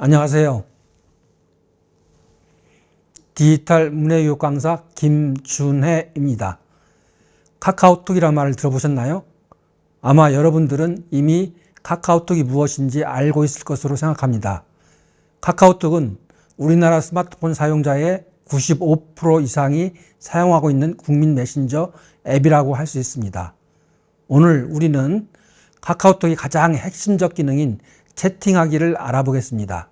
안녕하세요. 디지털 문해교육 강사 김준혜입니다. 카카오톡이라는 말을 들어보셨나요? 아마 여러분들은 이미 카카오톡이 무엇인지 알고 있을 것으로 생각합니다. 카카오톡은 우리나라 스마트폰 사용자의 95% 이상이 사용하고 있는 국민 메신저 앱이라고 할 수 있습니다. 오늘 우리는 카카오톡의 가장 핵심적 기능인 채팅하기를 알아보겠습니다.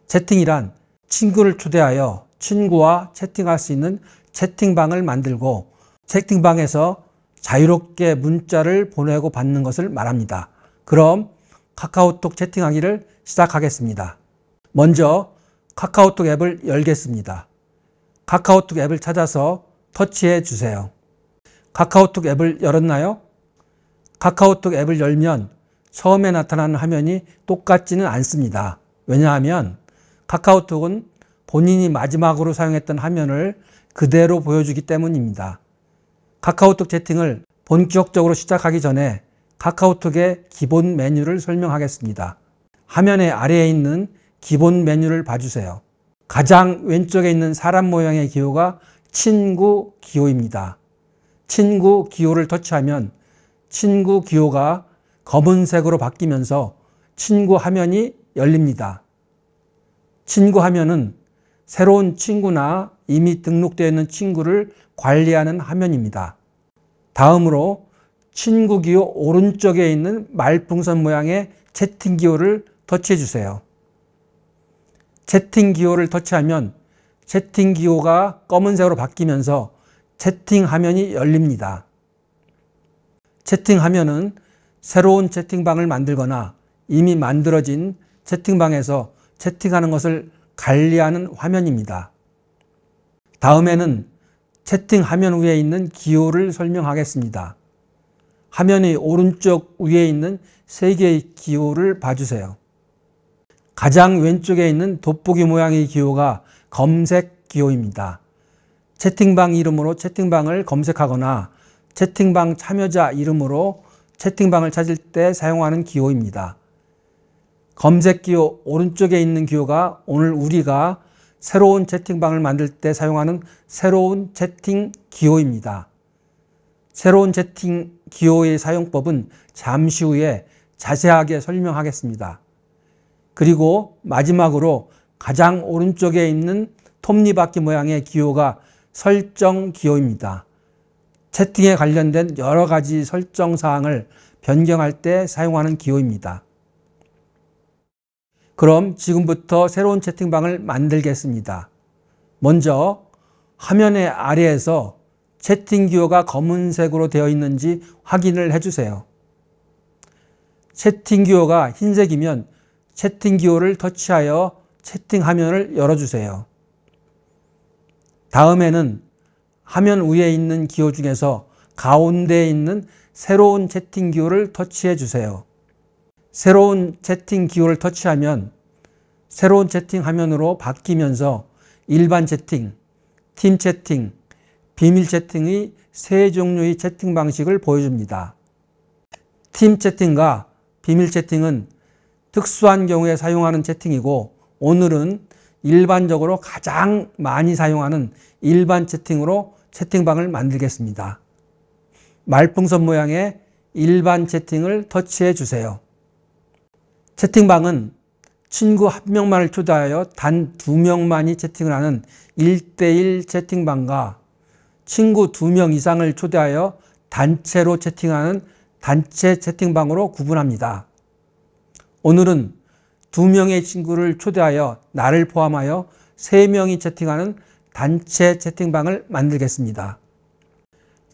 채팅이란 친구를 초대하여 친구와 채팅할 수 있는 채팅방을 만들고 채팅방에서 자유롭게 문자를 보내고 받는 것을 말합니다. 그럼 카카오톡 채팅하기를 시작하겠습니다. 먼저 카카오톡 앱을 열겠습니다. 카카오톡 앱을 찾아서 터치해 주세요. 카카오톡 앱을 열었나요? 카카오톡 앱을 열면 처음에 나타나는 화면이 똑같지는 않습니다. 왜냐하면 카카오톡은 본인이 마지막으로 사용했던 화면을 그대로 보여주기 때문입니다. 카카오톡 채팅을 본격적으로 시작하기 전에 카카오톡의 기본 메뉴를 설명하겠습니다. 화면의 아래에 있는 기본 메뉴를 봐주세요. 가장 왼쪽에 있는 사람 모양의 기호가 친구 기호입니다. 친구 기호를 터치하면 친구 기호가 검은색으로 바뀌면서 친구 화면이 열립니다. 친구 화면은 새로운 친구나 이미 등록되어 있는 친구를 관리하는 화면입니다. 다음으로 친구 기호 오른쪽에 있는 말풍선 모양의 채팅 기호를 터치해 주세요. 채팅 기호를 터치하면 채팅 기호가 검은색으로 바뀌면서 채팅 화면이 열립니다. 채팅 화면은 새로운 채팅방을 만들거나 이미 만들어진 채팅방에서 채팅하는 것을 관리하는 화면입니다. 다음에는 채팅 화면 위에 있는 기호를 설명하겠습니다. 화면의 오른쪽 위에 있는 3개의 기호를 봐주세요. 가장 왼쪽에 있는 돋보기 모양의 기호가 검색 기호입니다. 채팅방 이름으로 채팅방을 검색하거나 채팅방 참여자 이름으로 채팅방을 찾을 때 사용하는 기호입니다. 검색 기호 오른쪽에 있는 기호가 오늘 우리가 새로운 채팅방을 만들 때 사용하는 새로운 채팅 기호입니다. 새로운 채팅 기호의 사용법은 잠시 후에 자세하게 설명하겠습니다. 그리고 마지막으로 가장 오른쪽에 있는 톱니바퀴 모양의 기호가 설정 기호입니다. 채팅에 관련된 여러 가지 설정 사항을 변경할 때 사용하는 기호입니다. 그럼 지금부터 새로운 채팅방을 만들겠습니다. 먼저 화면의 아래에서 채팅 기호가 검은색으로 되어 있는지 확인을 해주세요. 채팅 기호가 흰색이면 채팅 기호를 터치하여 채팅 화면을 열어주세요. 다음에는 화면 위에 있는 기호 중에서 가운데에 있는 새로운 채팅 기호를 터치해 주세요. 새로운 채팅 기호를 터치하면 새로운 채팅 화면으로 바뀌면서 일반 채팅, 팀 채팅, 비밀 채팅의 3종류의 채팅 방식을 보여줍니다. 팀 채팅과 비밀 채팅은 특수한 경우에 사용하는 채팅이고 오늘은 일반적으로 가장 많이 사용하는 일반 채팅으로 채팅방을 만들겠습니다. 말풍선 모양의 일반 채팅을 터치해 주세요. 채팅방은 친구 1명만을 초대하여 단 2명만이 채팅을 하는 1:1 채팅방과 친구 2명 이상을 초대하여 단체로 채팅하는 단체 채팅방으로 구분합니다. 오늘은 2명의 친구를 초대하여 나를 포함하여 3명이 채팅하는 단체 채팅방을 만들겠습니다.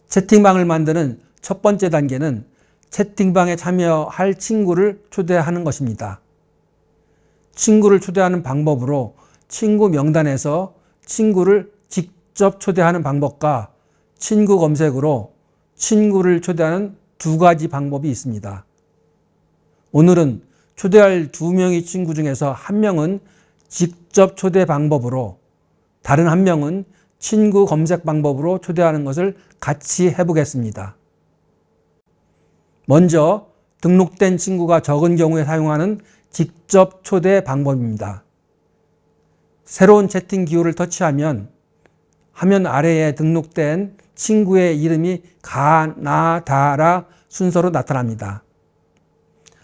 채팅방을 만드는 첫 번째 단계는 채팅방에 참여할 친구를 초대하는 것입니다. 친구를 초대하는 방법으로 친구 명단에서 친구를 직접 초대하는 방법과 친구 검색으로 친구를 초대하는 2가지 방법이 있습니다. 오늘은 초대할 2명의 친구 중에서 1명은 직접 초대 방법으로 다른 1명은 친구 검색 방법으로 초대하는 것을 같이 해보겠습니다. 먼저 등록된 친구가 적은 경우에 사용하는 직접 초대 방법입니다. 새로운 채팅 기호를 터치하면 화면 아래에 등록된 친구의 이름이 가나다라 순서로 나타납니다.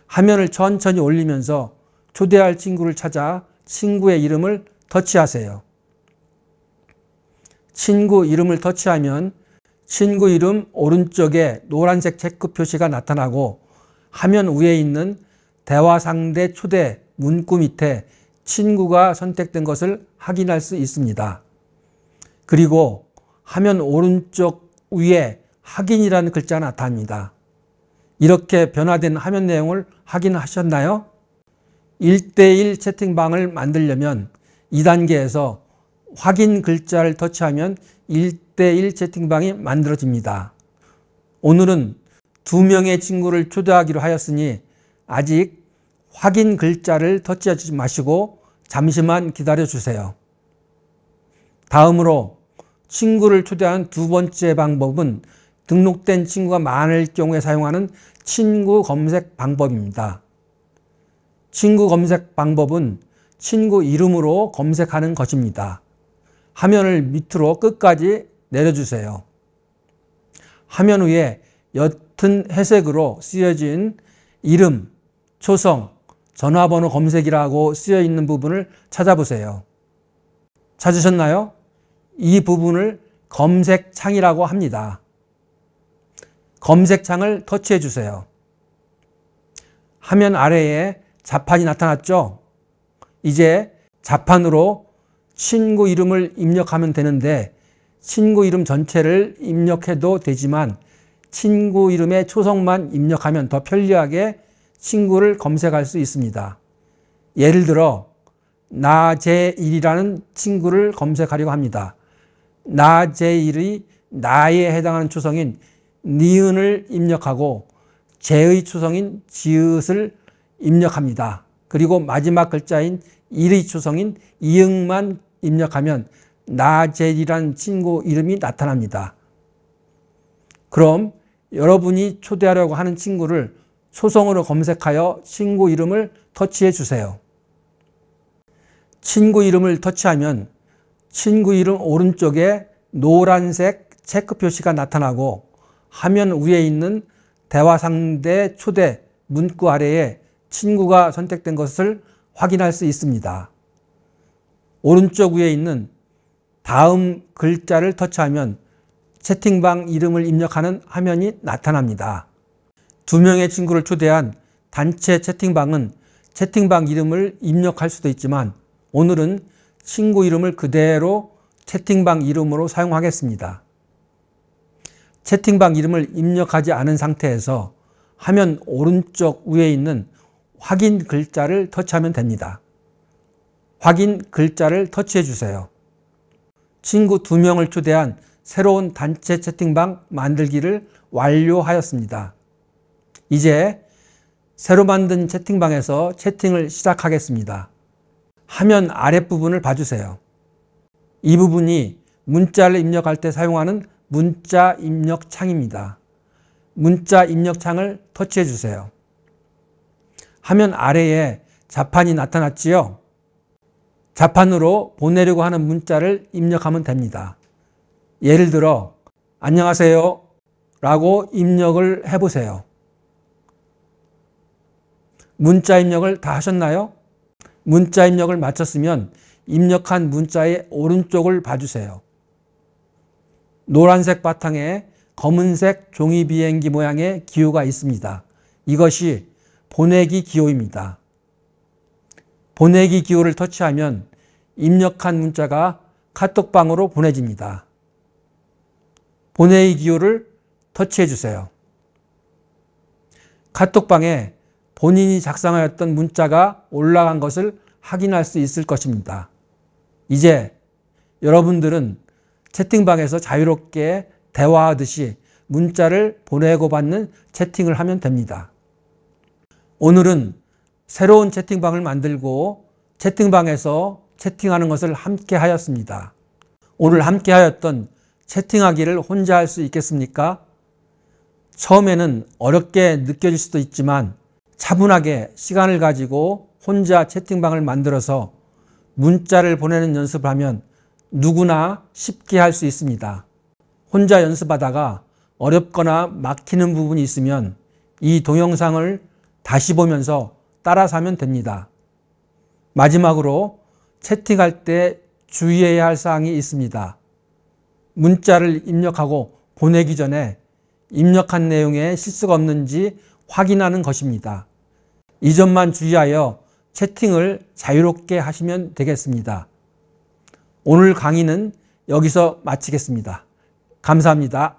화면을 천천히 올리면서 초대할 친구를 찾아 친구의 이름을 터치하세요. 친구 이름을 터치하면 친구 이름 오른쪽에 노란색 체크 표시가 나타나고 화면 위에 있는 대화 상대 초대 문구 밑에 친구가 선택된 것을 확인할 수 있습니다. 그리고 화면 오른쪽 위에 확인이라는 글자가 나타납니다. 이렇게 변화된 화면 내용을 확인하셨나요? 1대1 채팅방을 만들려면 2단계에서 확인 글자를 터치하면 1대1 채팅방이 만들어집니다. 오늘은 2명의 친구를 초대하기로 하였으니 아직 확인 글자를 터치하지 마시고 잠시만 기다려 주세요. 다음으로 친구를 초대하는 두 번째 방법은 등록된 친구가 많을 경우에 사용하는 친구 검색 방법입니다. 친구 검색 방법은 친구 이름으로 검색하는 것입니다. 화면을 밑으로 끝까지 내려주세요. 화면 위에 옅은 회색으로 쓰여진 이름, 초성, 전화번호 검색이라고 쓰여 있는 부분을 찾아보세요. 찾으셨나요? 이 부분을 검색창이라고 합니다. 검색창을 터치해 주세요. 화면 아래에 자판이 나타났죠? 이제 자판으로 친구 이름을 입력하면 되는데 친구 이름 전체를 입력해도 되지만 친구 이름의 초성만 입력하면 더 편리하게 친구를 검색할 수 있습니다. 예를 들어 나제1이라는 친구를 검색하려고 합니다. 나제1의 나에 해당하는 초성인 니은을 입력하고 제의 초성인 지읒을 입력합니다. 그리고 마지막 글자인 일의 초성인 이응만 입력하면 나제이라는 친구 이름이 나타납니다. 그럼 여러분이 초대하려고 하는 친구를 초성으로 검색하여 친구 이름을 터치해 주세요. 친구 이름을 터치하면 친구 이름 오른쪽에 노란색 체크 표시가 나타나고 화면 위에 있는 대화 상대 초대 문구 아래에 친구가 선택된 것을 확인할 수 있습니다. 오른쪽 위에 있는 다음 글자를 터치하면 채팅방 이름을 입력하는 화면이 나타납니다. 2명의 친구를 초대한 단체 채팅방은 채팅방 이름을 입력할 수도 있지만 오늘은 친구 이름을 그대로 채팅방 이름으로 사용하겠습니다. 채팅방 이름을 입력하지 않은 상태에서 화면 오른쪽 위에 있는 확인 글자를 터치하면 됩니다. 확인 글자를 터치해 주세요. 친구 2명을 초대한 새로운 단체 채팅방 만들기를 완료하였습니다. 이제 새로 만든 채팅방에서 채팅을 시작하겠습니다. 화면 아랫부분을 봐주세요. 이 부분이 문자를 입력할 때 사용하는 문자 입력 창입니다. 문자 입력 창을 터치해 주세요. 화면 아래에 자판이 나타났지요? 자판으로 보내려고 하는 문자를 입력하면 됩니다. 예를 들어 안녕하세요 라고 입력을 해보세요. 문자 입력을 다 하셨나요? 문자 입력을 마쳤으면 입력한 문자의 오른쪽을 봐주세요. 노란색 바탕에 검은색 종이 비행기 모양의 기호가 있습니다. 이것이 보내기 기호입니다. 보내기 기호를 터치하면 입력한 문자가 카톡방으로 보내집니다. 보내기 기호를 터치해 주세요. 카톡방에 본인이 작성하였던 문자가 올라간 것을 확인할 수 있을 것입니다. 이제 여러분들은 채팅방에서 자유롭게 대화하듯이 문자를 보내고 받는 채팅을 하면 됩니다. 오늘은 새로운 채팅방을 만들고 채팅방에서 채팅하는 것을 함께 하였습니다. 오늘 함께 하였던 채팅하기를 혼자 할 수 있겠습니까? 처음에는 어렵게 느껴질 수도 있지만 차분하게 시간을 가지고 혼자 채팅방을 만들어서 문자를 보내는 연습을 하면 누구나 쉽게 할 수 있습니다. 혼자 연습하다가 어렵거나 막히는 부분이 있으면 이 동영상을 다시 보면서 따라서 하면 됩니다. 마지막으로 채팅할 때 주의해야 할 사항이 있습니다. 문자를 입력하고 보내기 전에 입력한 내용에 실수가 없는지 확인하는 것입니다. 이 점만 주의하여 채팅을 자유롭게 하시면 되겠습니다. 오늘 강의는 여기서 마치겠습니다. 감사합니다.